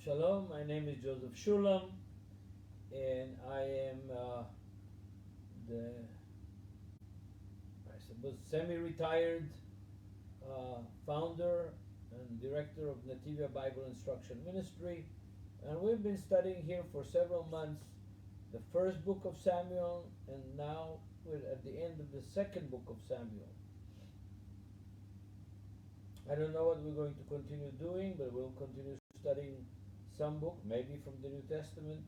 Shalom, my name is Joseph Shulam, and I am the, I suppose, semi-retired founder and director of Netivyah Bible Instruction Ministry. And we've been studying here for several months the first book of Samuel, and now we're at the end of the second book of Samuel. I don't know what we're going to continue doing, but we'll continue studying some book, maybe from the New Testament,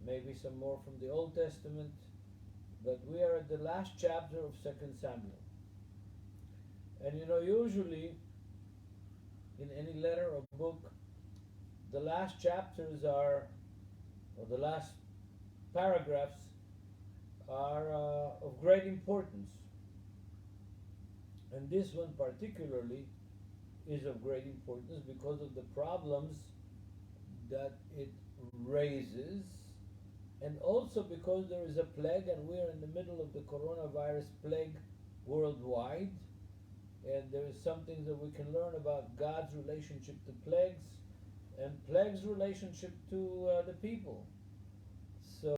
maybe some more from the Old Testament, but we are at the last chapter of 2nd Samuel. And usually in any letter or book, the last chapters are, or the last paragraphs are of great importance. And this one particularly is of great importance because of the problems that it raises, and also because there is a plague, and we are in the middle of the coronavirus plague worldwide, and there is some things that we can learn about God's relationship to plagues and plagues' relationship to the people. So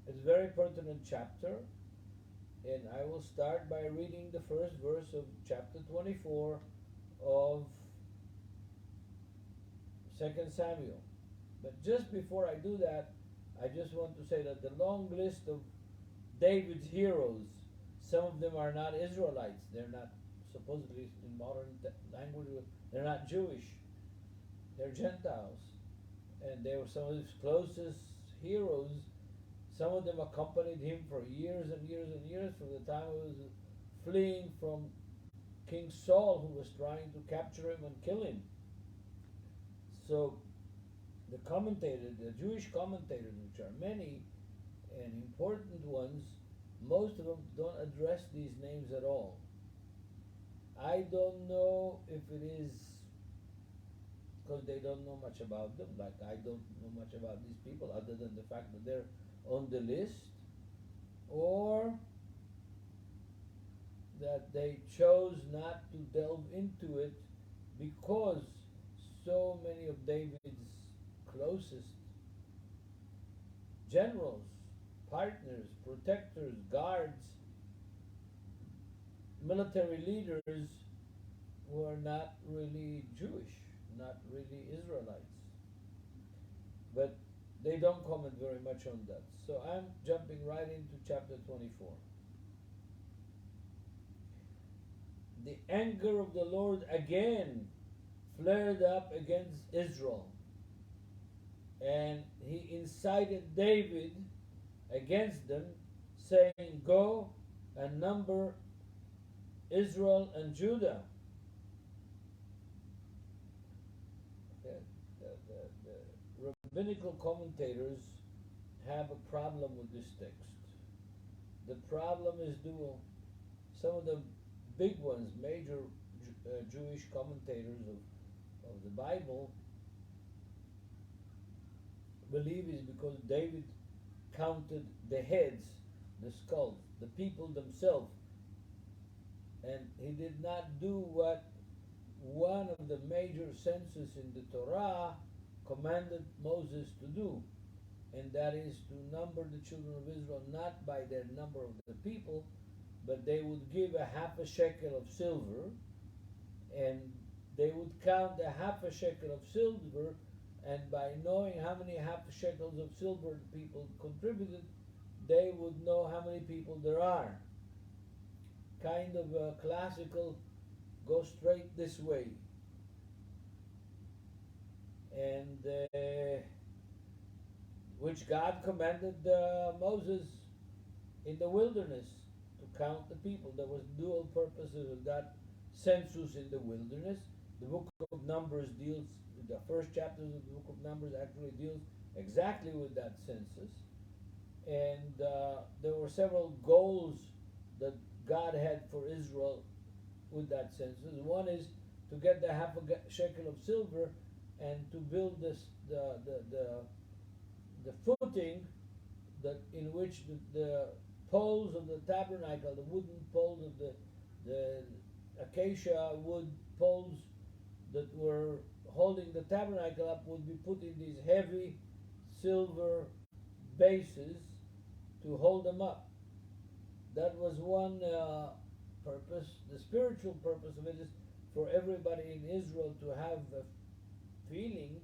it's a very pertinent chapter, and I will start by reading the first verse of chapter 24 of 2nd Samuel. But just before I do that, I just want to say that the long list of David's heroes, some of them are not Israelites. They're not, supposedly in modern language, they're not Jewish. They're Gentiles. And they were some of his closest heroes. Some of them accompanied him for years and years and years, from the time he was fleeing from King Saul, who was trying to capture him and kill him. So the commentators, the Jewish commentators, which are many and important ones, most of them don't address these names at all. I don't know if it is because they don't know much about them, like I don't know much about these people other than the fact that they're on the list, or that they chose not to delve into it because so many of David's closest generals, partners, protectors, guards, military leaders were not really Jewish, not really Israelites. But they don't comment very much on that. So I'm jumping right into chapter 24. The anger of the Lord again flared up against Israel, and he incited David against them, saying, "Go and number Israel and Judah." The rabbinical commentators have a problem with this text. The problem is dual. Some of the big ones, major Jewish commentators of the Bible, believe is because David counted the heads, the skulls, the people themselves, and he did not do what one of the major census in the Torah commanded Moses to do, and that is to number the children of Israel not by their number of the people, but they would give a half a shekel of silver, and they would count a half a shekel of silver, and by knowing how many half shekels of silver the people contributed, they would know how many people there are. Kind of a classical, go straight this way. And which God commanded Moses in the wilderness to count the people. There was dual purposes of that census in the wilderness. The book of Numbers deals, the first chapters of the book of Numbers actually deals exactly with that census. And there were several goals that God had for Israel with that census. One is to get the half a shekel of silver and to build this the footing that in which the poles of the tabernacle, the wooden poles of the acacia wood poles that were holding holding the tabernacle up would be put in these heavy silver bases to hold them up. That was one purpose. The spiritual purpose of it is for everybody in Israel to have a feeling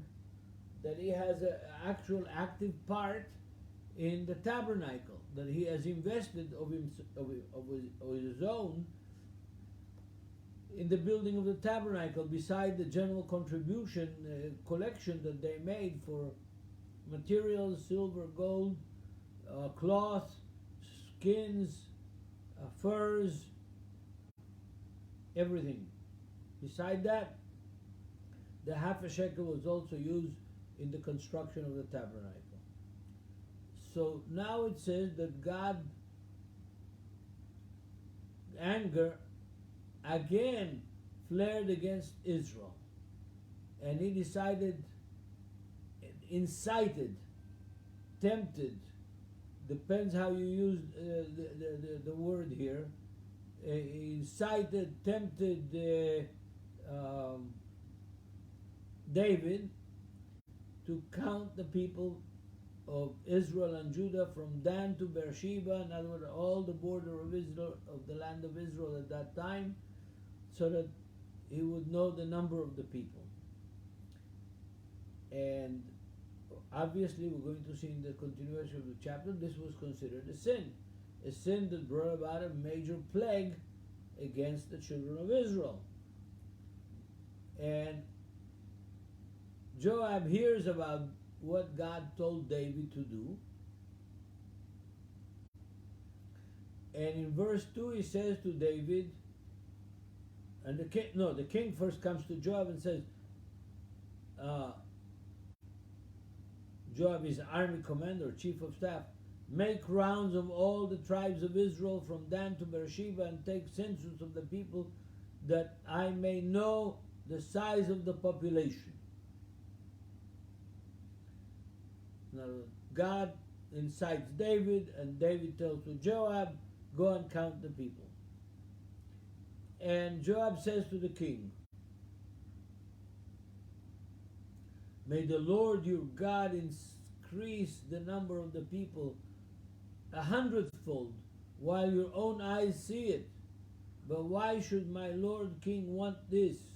that he has an actual active part in the tabernacle, that he has invested of his own in the building of the tabernacle, beside the general contribution collection that they made for materials, silver, gold, cloth, skins, furs, everything. Beside that, the half a shekel was also used in the construction of the tabernacle. So now it says that God anger again flared against Israel, and he decided, incited, tempted, depends how you use the word here, incited, tempted David to count the people of Israel and Judah from Dan to Beersheba, in other words, all the border of Israel, of the land of Israel at that time, so that he would know the number of the people. And obviously, we're going to see in the continuation of the chapter, this was considered a sin that brought about a major plague against the children of Israel. And Joab hears about what God told David to do. And in verse 2 he says to David, and the king first comes to Joab and says, Joab is army commander, chief of staff, make rounds of all the tribes of Israel from Dan to Beersheba and take census of the people, that I may know the size of the population. Now, God incites David, and David tells to Joab, go and count the people. And Joab says to the king, may the Lord your God increase the number of the people 100-fold, while your own eyes see it. But why should my Lord King want this?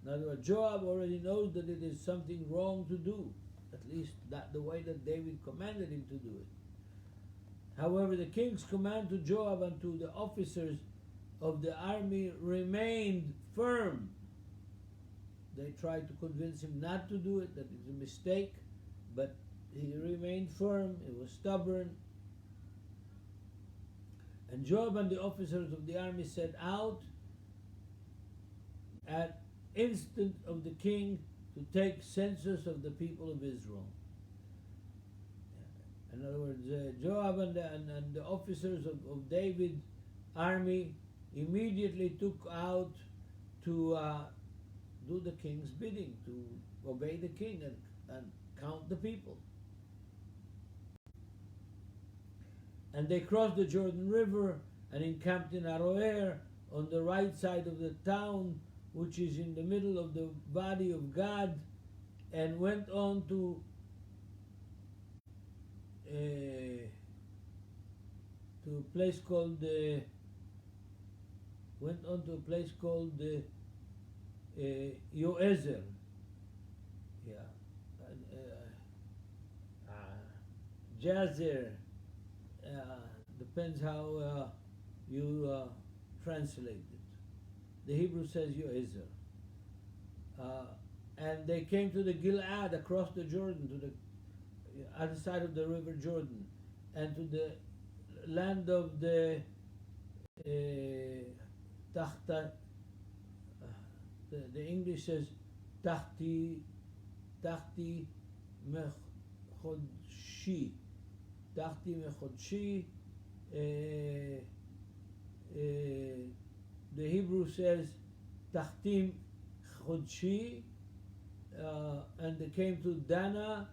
In other words, Joab already knows that it is something wrong to do, at least that the way that David commanded him to do it. However, the king's command to Joab and to the officers of the army remained firm. They tried to convince him not to do it, that it's a mistake, but he remained firm, he was stubborn. And Joab and the officers of the army set out at instant of the king to take census of the people of Israel. In other words, Joab and the officers of David's army immediately took out to do the king's bidding, to obey the king and count the people. And they crossed the Jordan River and encamped in Aroer on the right side of the town, which is in the middle of the valley of Gad, and went on to a place called Yoezer. Jazer. Depends how you translate it. The Hebrew says Yoezer. And they came to the Gilead, across the Jordan, to the other side of the river Jordan, and to the land of the Tahta. The English says Tahti Mechodshi. Tahti Mechodshi. The Hebrew says Tahtim Chodshi, and they came to Dana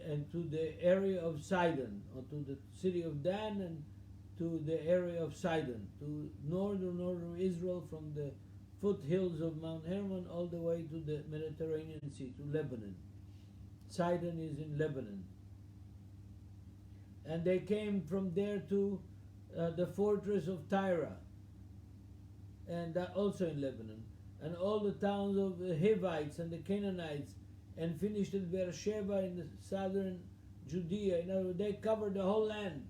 and to the area of Sidon, or to the city of Dan and to the area of Sidon, to northern Israel, from the foothills of Mount Hermon all the way to the Mediterranean Sea, to Lebanon. Sidon is in Lebanon. And they came from there to the fortress of Tyre, and that also in Lebanon, and all the towns of the Hivites and the Canaanites, and finished at Beersheba in the southern Judea. In other words, they covered the whole land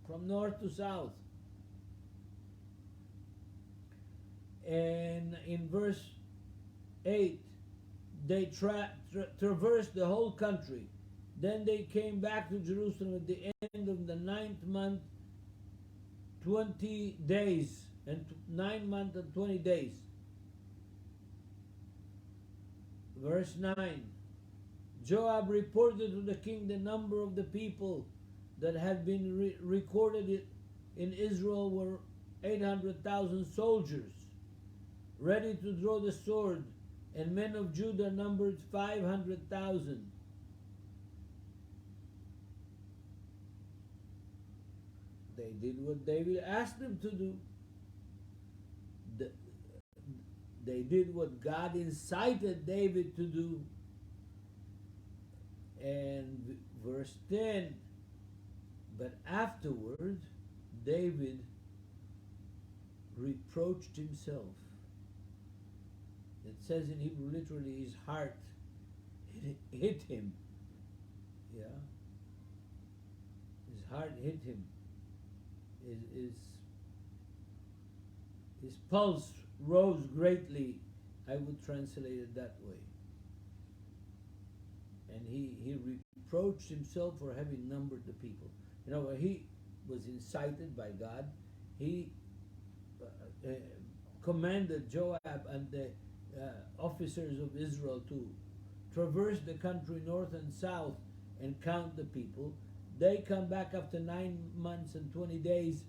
from north to south. And in verse 8, they traversed the whole country. Then they came back to Jerusalem at the end of the 9th month, 20 days, and 9 months and 20 days. Verse 9, Joab reported to the king the number of the people that had been recorded in Israel were 800,000 soldiers, ready to draw the sword, and men of Judah numbered 500,000. They did what David asked them to do. They did what God incited David to do. And verse 10, but afterward David reproached himself. It says in Hebrew literally his heart hit him. Yeah. His heart hit him. His pulse rose greatly. I would translate it that way. And he reproached himself for having numbered the people. You know, he was incited by God. He commanded Joab and the officers of Israel to traverse the country north and south and count the people. They come back after 9 months and 20 days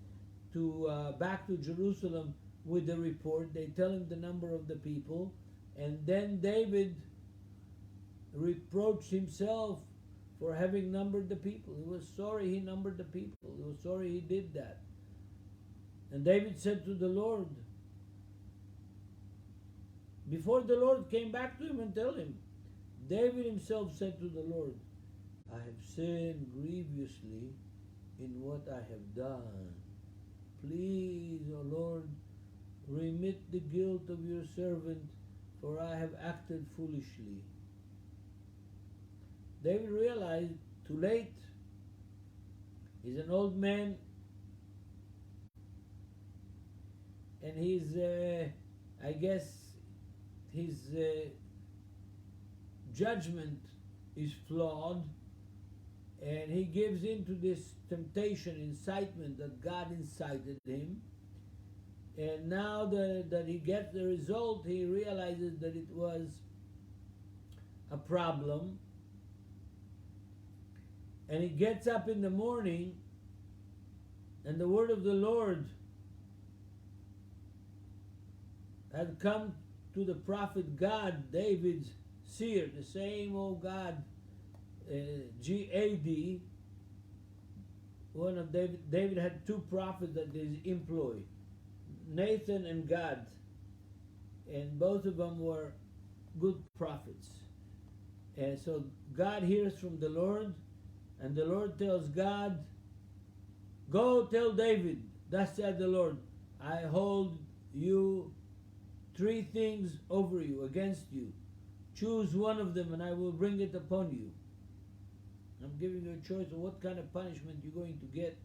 to back to Jerusalem with the report. They tell him the number of the people, and then David reproached himself for having numbered the people. He was sorry he numbered the people. He was sorry he did that. And David said to the Lord, before the Lord came back to him and tell him, David himself said to the Lord, I have sinned grievously in what I have done. Please, O Lord, remit the guilt of your servant, for I have acted foolishly. David realized too late. He's an old man, and he's, I guess, his judgment is flawed, and he gives in to this temptation, incitement that God incited him. And now that he gets the result, he realizes that it was a problem. And he gets up in the morning, and the word of the Lord had come to the prophet Gad, David's seer, the same old God, G-A-D. One of David had two prophets that he employed, Nathan and Gad, and both of them were good prophets. And so God hears from the Lord, and the Lord tells God, go tell David, thus said the Lord, I hold you 3 things over you, against you. Choose one of them and I will bring it upon you. I'm giving you a choice of what kind of punishment you're going to get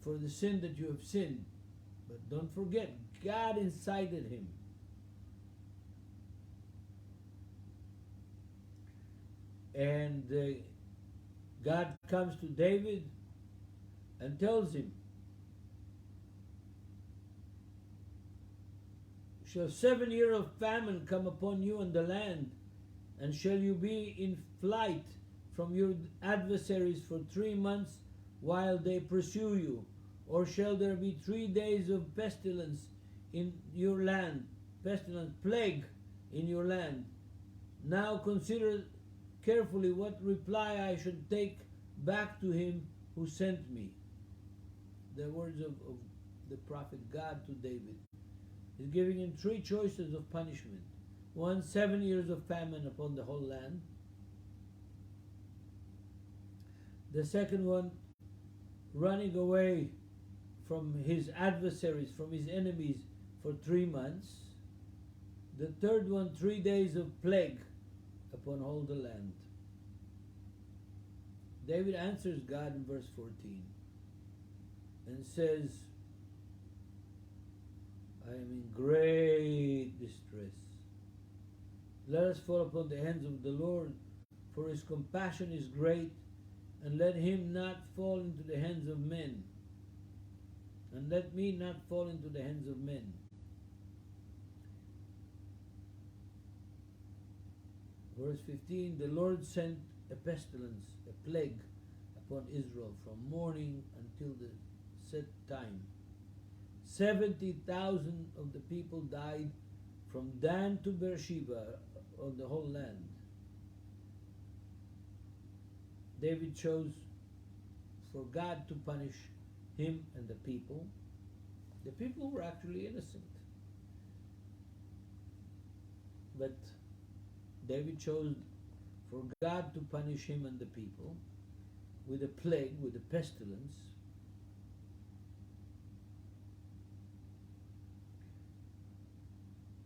for the sin that you have sinned. But don't forget, God incited him. And God comes to David and tells him, shall 7 years of famine come upon you in the land, and shall you be in flight from your adversaries for 3 months while they pursue you? Or shall there be 3 days of pestilence in your land, pestilence, plague in your land? Now consider carefully what reply I should take back to him who sent me. The words of the prophet God to David. He's giving him three choices of punishment. One, 7 years of famine upon the whole land. The second one, running away from his adversaries, from his enemies for 3 months. The third one, 3 days of plague upon all the land. David answers God in verse 14 and says, I am in great distress. Let us fall upon the hands of the Lord, for his compassion is great, and let him not fall into the hands of men, and let me not fall into the hands of men. Verse 15, the Lord sent a pestilence, a plague upon Israel from morning until the set time. 70,000 of the people died from Dan to Beersheba on the whole land. David chose for God to punish him and the people. The people were actually innocent. But David chose for God to punish him and the people with a plague, with a pestilence.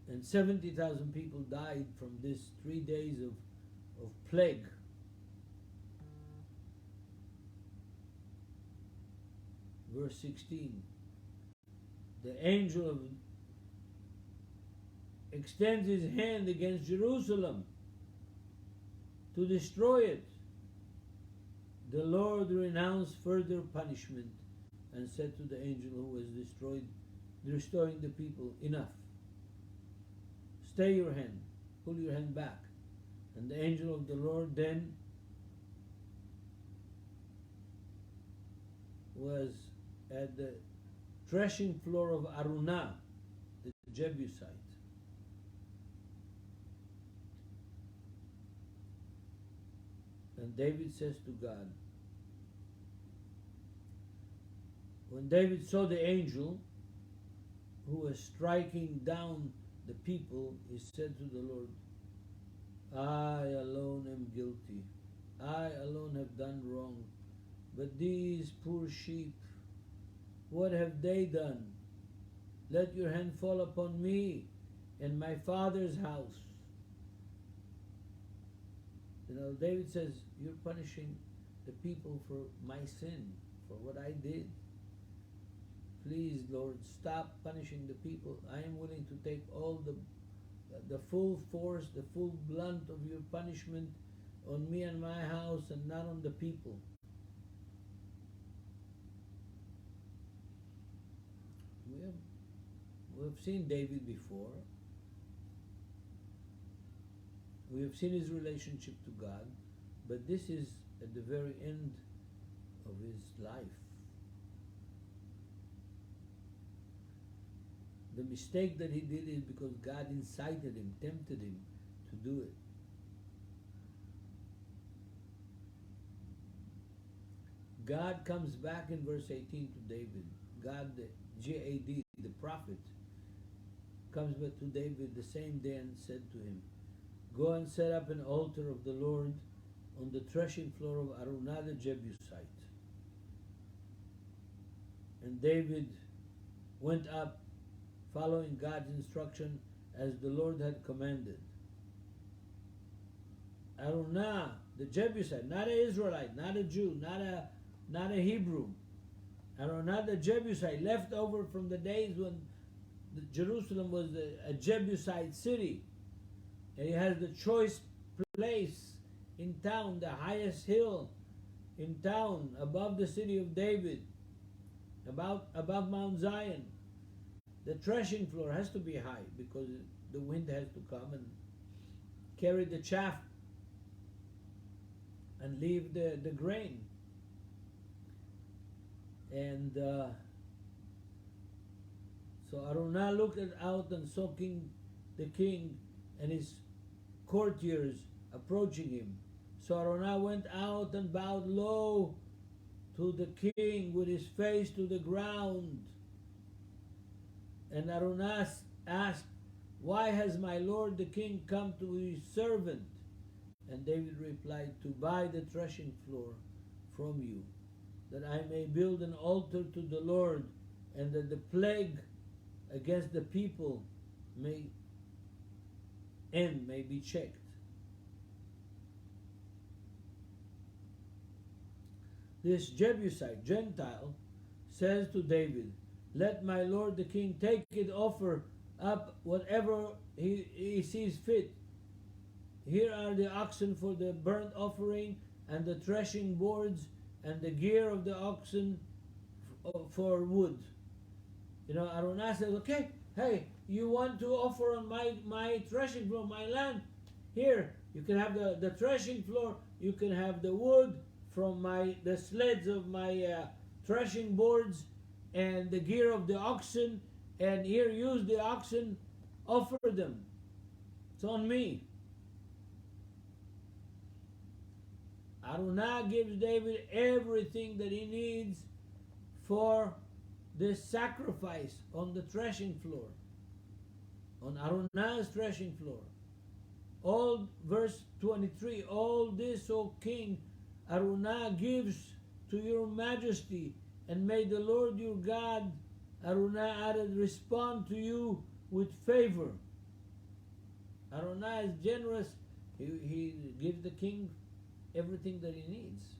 And 70,000 people died from this 3 days of plague. Verse 16, the angel extends his hand against Jerusalem to destroy it. The Lord renounced further punishment and said to the angel who was destroying the people, enough. Stay your hand, pull your hand back. And the angel of the Lord then was at the threshing floor of Arunah, the Jebusite. And David says to God, when David saw the angel who was striking down the people, he said to the Lord, I alone am guilty. I alone have done wrong. But these poor sheep, what have they done? Let your hand fall upon me and my father's house. You know, David says, you're punishing the people for my sin, for what I did. Please, Lord, stop punishing the people. I am willing to take all the full force, the full blunt of your punishment on me and my house and not on the people. We have seen David before. We have seen his relationship to God, but this is at the very end of his life. The mistake that he did is because God incited him, tempted him to do it. God comes back in verse 18 to David. God, the G-A-D, the prophet, comes back to David the same day and said to him, go and set up an altar of the Lord on the threshing floor of Arunah the Jebusite. And David went up following God's instruction as the Lord had commanded. Arunah, the Jebusite, not an Israelite, not a Jew, not a Hebrew. Arunah the Jebusite, left over from the days when Jerusalem was a Jebusite city. And he has the choice place in town, the highest hill in town, above the city of David, above Mount Zion. The threshing floor has to be high because the wind has to come and carry the chaff and leave the grain. And so Arunah looked out and saw the king and his courtiers approaching him. So Arunah went out and bowed low to the king with his face to the ground. And Arunah asked, "Why has my lord the king come to his servant?" And David replied, "To buy the threshing floor from you, that I may build an altar to the Lord, and that the plague against the people may end, may be checked." This Jebusite, Gentile, says to David, "Let my lord the king take it, offer up whatever he sees fit. Here are the oxen for the burnt offering, and the threshing boards, and the gear of the oxen for wood." You know, Aruna says, "Okay, hey, you want to offer on my threshing floor, my land? Here, you can have the threshing floor, you can have the wood from the sleds of my threshing boards, and the gear of the oxen, and here, use the oxen, offer them. It's on me." Aruna gives David everything that he needs for this sacrifice on the threshing floor, on Aruna's threshing floor. All, verse 23, "All this, O king, Aruna gives to your majesty, and may the Lord your God," Aruna added, "respond to you with favor." Aruna is generous. He gives the king everything that he needs.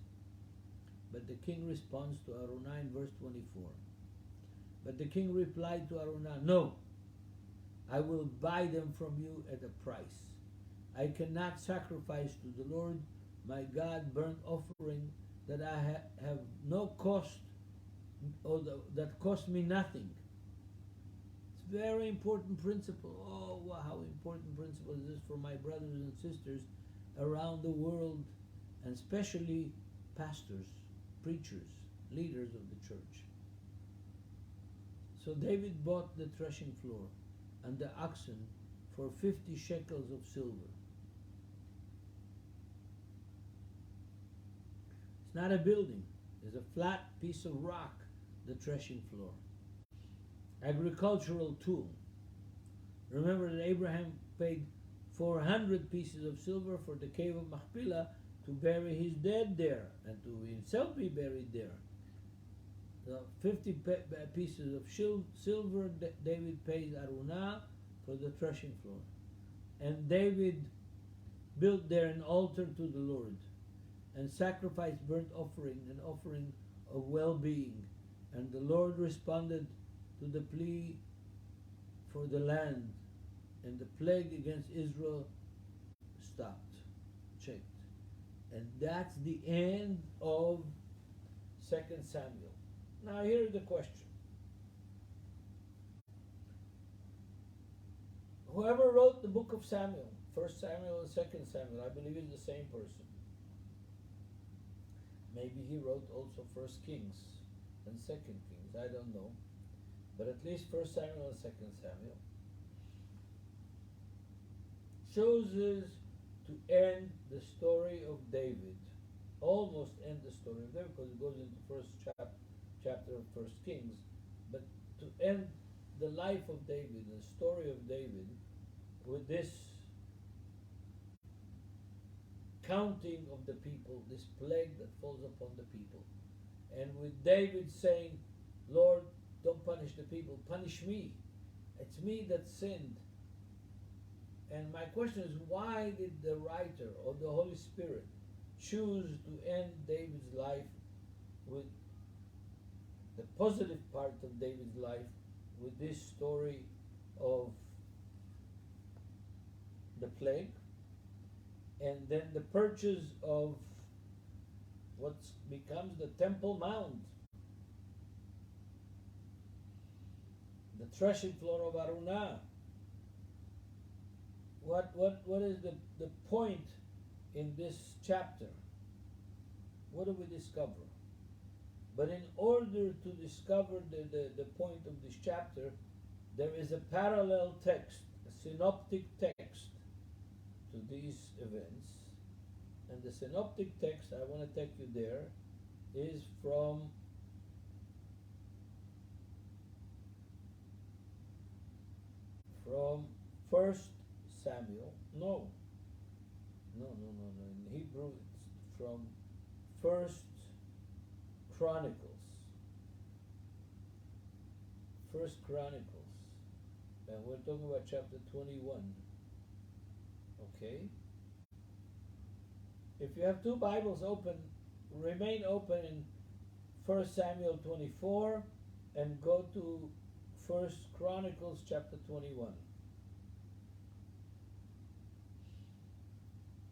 But the king responds to Aruna in verse 24. But the king replied to Aruna, "No, I will buy them from you at a price. I cannot sacrifice to the Lord my God burnt offering that I have no cost, or that cost me nothing." It's a very important principle. Oh, wow, how important principle is this for my brothers and sisters around the world, and especially pastors, preachers, leaders of the church. So David bought the threshing floor and the oxen for 50 shekels of silver. It's not a building. It's a flat piece of rock, the threshing floor. Agricultural tool. Remember that Abraham paid 400 pieces of silver for the cave of Machpelah to bury his dead there, and to himself be buried there. The 50 pieces of silver David paid Aruna for the threshing floor. And David built there an altar to the Lord, and sacrificed burnt offering and offering of well-being. And the Lord responded to the plea for the land, and the plague against Israel stopped, checked. And that's the end of 2 Samuel. Now here's the question. Whoever wrote the book of Samuel, 1 Samuel and 2 Samuel, I believe is the same person. Maybe he wrote also 1 Kings and 2 Kings, I don't know. But at least 1 Samuel and 2 Samuel chooses to end the story of David, almost end the story of David, because it goes into first chapter of 1 Kings, but to end the life of David, the story of David, with this counting of the people, this plague that falls upon the people, and with David saying, "Lord, don't punish the people, punish me. It's me that sinned." And my question is, why did the writer or the Holy Spirit choose to end David's life with the positive part of David's life, with this story of the plague, and then the purchase of what becomes the Temple Mount, the threshing floor of Aruna? What is the point in this chapter? What do we discover? But in order to discover the point of this chapter, there is a parallel text, a synoptic text to these events. And the synoptic text, I want to take you there, is from from First Samuel. No. In Hebrew, it's from First Chronicles. First Chronicles. And we're talking about chapter 21. Okay? If you have two Bibles open, remain open in First Samuel 24 and go to First Chronicles chapter 21.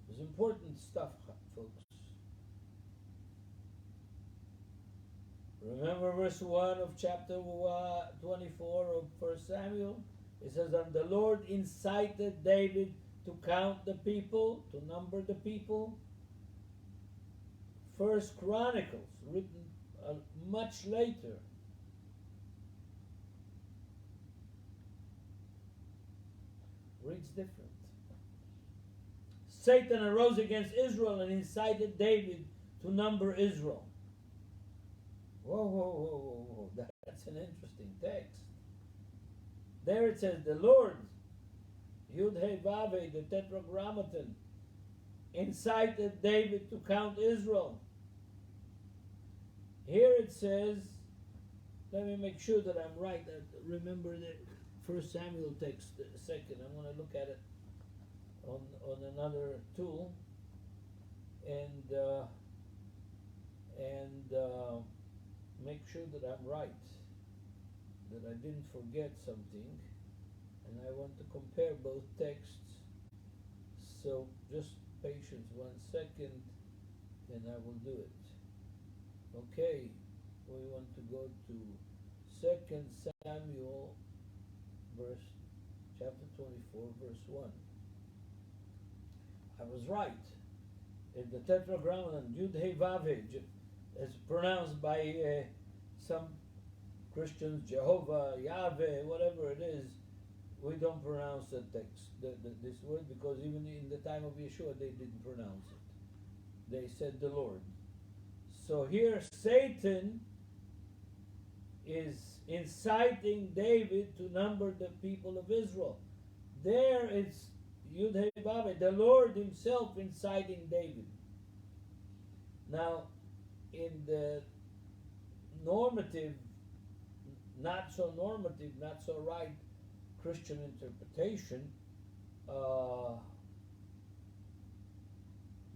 It's important stuff, folks. Remember verse 1 of chapter 24 of 1 Samuel? It says, and the Lord incited David to count the people, to number the people. First Chronicles, written much later. Reads different. Satan arose against Israel and incited David to number Israel. Whoa. That's an interesting text. There it says, the Lord, Yud He Vav He, the Tetragrammaton, incited David to count Israel. Here it says, let me make sure that I'm right. Remember the First Samuel text a second. I'm going to look at it on another tool and make sure that I'm right, that I didn't forget something, and I want to compare both texts. So just patience 1 second, and I will do it. Okay, we want to go to 2 Samuel chapter 24, verse 1. I was right. In the Tetragrammaton, Yud He Vav He, as pronounced by some Christians, Jehovah, Yahweh, whatever it is, we don't pronounce the text, this word, because even in the time of Yeshua, they didn't pronounce it. They said the Lord. So here, Satan is inciting David to number the people of Israel. There it's Yud He Vav He, the Lord himself inciting David. Now, in the normative, not so normative, not so right Christian interpretation,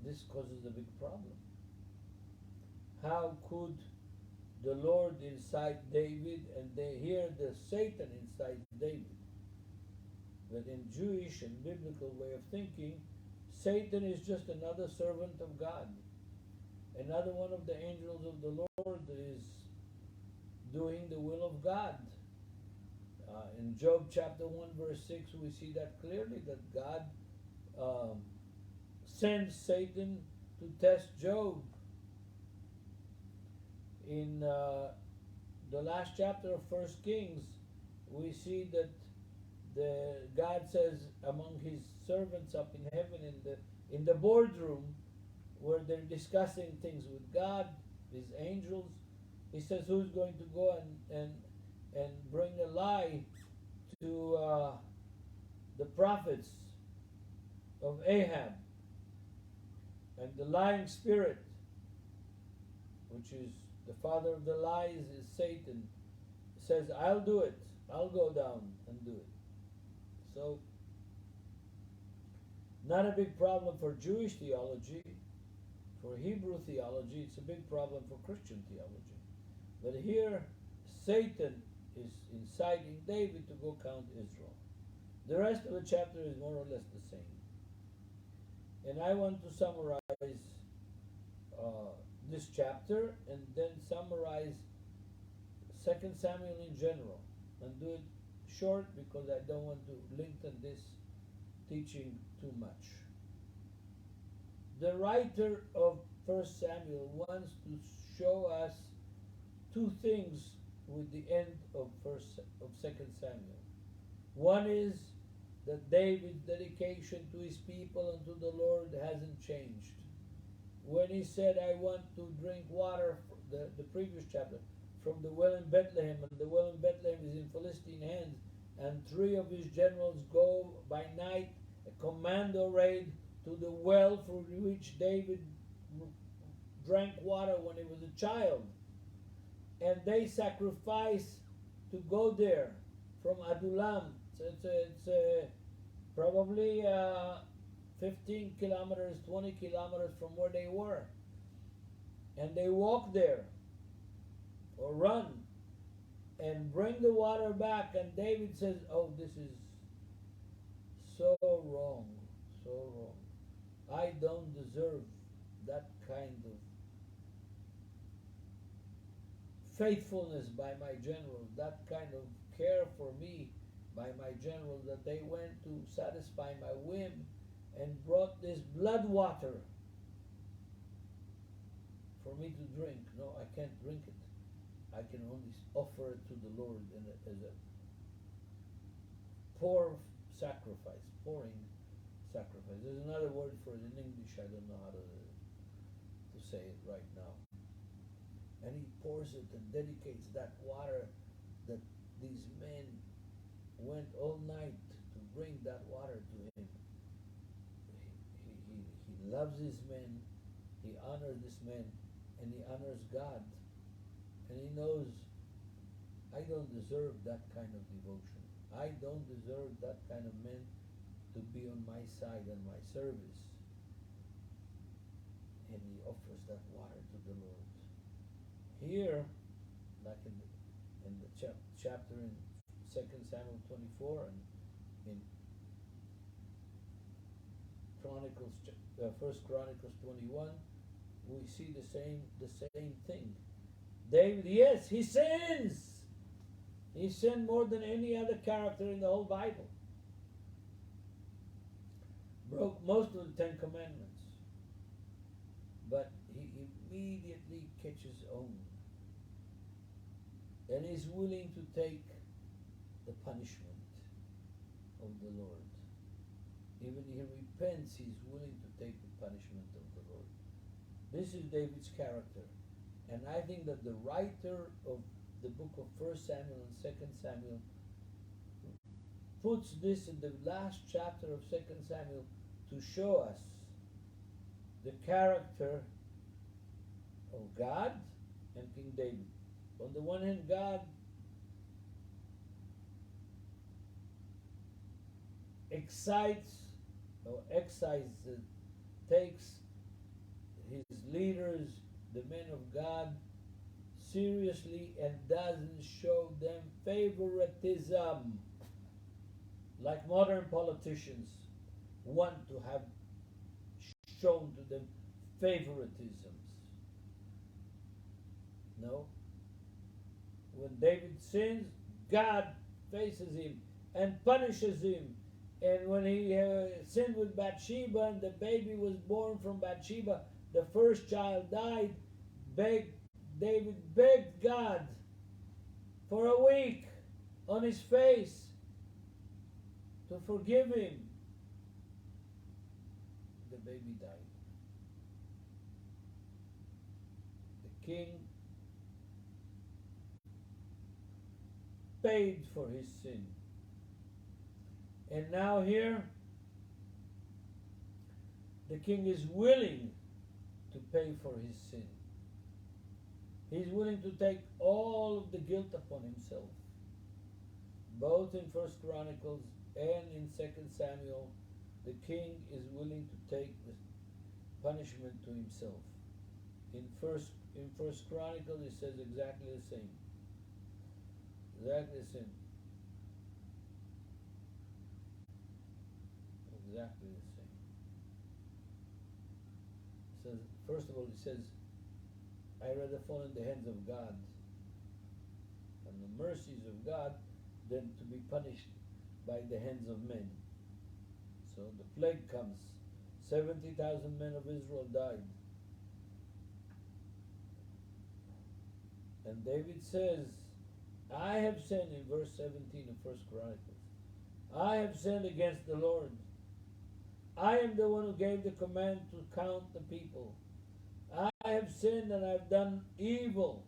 this causes a big problem. How could the Lord incite David, and here the Satan incites David? But in Jewish and biblical way of thinking, Satan is just another servant of God. Another one of the angels of the Lord is doing the will of God. In Job chapter 1 verse 6 we see that clearly, that God sends Satan to test Job. In the last chapter of 1 Kings, we see that God says among his servants up in heaven, in the boardroom where they're discussing things with God, his angels, he says, who's going to go and bring a lie to the prophets of Ahab? And the lying spirit, which is the father of the lies, is Satan, says, I'll do it. I'll go down and do it. So, not a big problem for Jewish theology. For Hebrew theology, it's a big problem for Christian theology. But here, Satan is inciting David to go count Israel. The rest of the chapter is more or less the same. And I want to summarize this chapter and then summarize 2 Samuel in general, and do it short because I don't want to lengthen this teaching too much. The writer of 1 Samuel wants to show us two things with the end of 2 Samuel. One is that David's dedication to his people and to the Lord hasn't changed. When he said, I want to drink water, the previous chapter, from the well in Bethlehem, and the well in Bethlehem is in Philistine hands, and 3 of his generals go by night, a commando raid to the well from which David drank water when he was a child. And they sacrifice to go there from Adullam. So it's probably 15 kilometers, 20 kilometers from where they were. And they walk there or run and bring the water back. And David says, oh, this is so wrong, so wrong. I don't deserve that kind of faithfulness by my general, that kind of care for me by my general, that they went to satisfy my whim and brought this blood water for me to drink. No, I can't drink it. I can only offer it to the Lord as a pouring sacrifice. There's another word for it in English. I don't know how to say it right now. And he pours it and dedicates that water that these men went all night to bring that water to him. He loves his men, he honors this men, and he honors God. And he knows, I don't deserve that kind of devotion. I don't deserve that kind of men to be on my side and my service. And he offers that water to the Lord. Here, like in the chapter in 2 Samuel 24 and in First Chronicles 21, we see the same thing. David, yes, he sins. He sinned more than any other character in the whole Bible. Broke most of the 10 Commandments. But he immediately catches on. And is willing to take the punishment of the Lord. Even he repents, he's willing to take the punishment of the Lord. This is David's character. And I think that the writer of the book of 1 Samuel and 2 Samuel puts this in the last chapter of 2 Samuel to show us the character of God and King David. On the one hand, God takes his leaders, the men of God, seriously and doesn't show them favoritism like modern politicians want to have shown to them favoritisms. No. When David sins, God faces him and punishes him. And when he sinned with Bathsheba and the baby was born from Bathsheba, the first child died, David begged God for a week on his face to forgive him. The baby died. The king paid for his sin. And now here, the king is willing to pay for his sin. He's willing to take all of the guilt upon himself. Both in 1 Chronicles and in 2 Samuel, the king is willing to take the punishment to himself. In First Chronicles, it says exactly the same. Exactly the same. Exactly the same. It says, first of all, it says, I rather fall in the hands of God and the mercies of God than to be punished by the hands of men. So the plague comes. 70,000 men of Israel died. And David says, I have sinned, in verse 17 of 1 Chronicles. I have sinned against the Lord. I am the one who gave the command to count the people. I have sinned and I've done evil.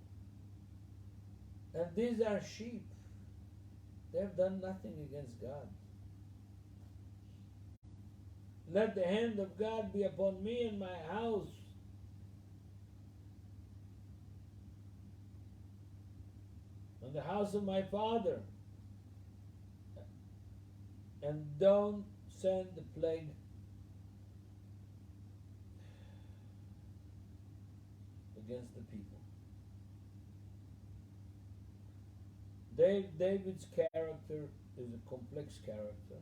And these are sheep. They have done nothing against God. Let the hand of God be upon me and my house, and the house of my father, and don't send the plague against the people. David's character is a complex character,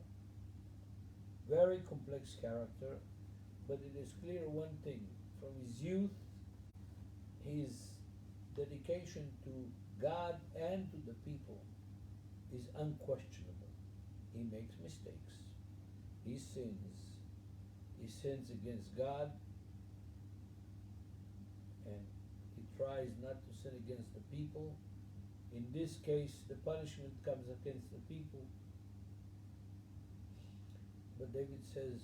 very complex character, but it is clear one thing: from his youth, his dedication to God and to the people is unquestionable. He makes mistakes. He sins. He sins against God, and he tries not to sin against the people. In this case, the punishment comes against the people. But David says,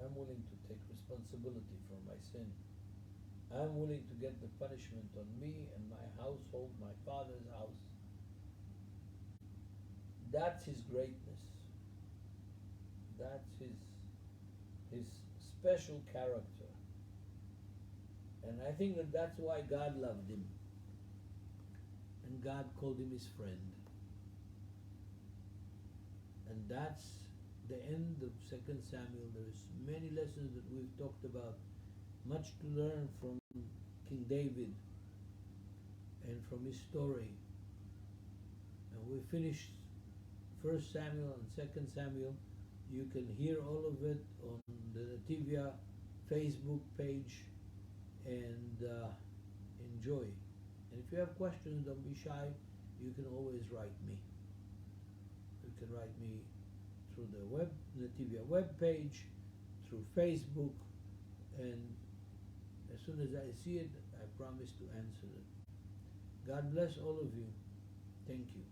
I'm willing to take responsibility for my sin. I'm willing to get the punishment on me and my household, my father's house. That's his greatness. That's his special character. And I think that that's why God loved him. And God called him his friend. And that's the end of 2 Samuel. There's many lessons that we've talked about, much to learn from King David and from his story. And we finished 1 Samuel and 2 Samuel. You can hear all of it on the Netivyah Facebook page, and enjoy. And if you have questions, don't be shy. You can always write me. You can write me through the Netivyah web page, through Facebook, and as soon as I see it, I promise to answer it. God bless all of you. Thank you.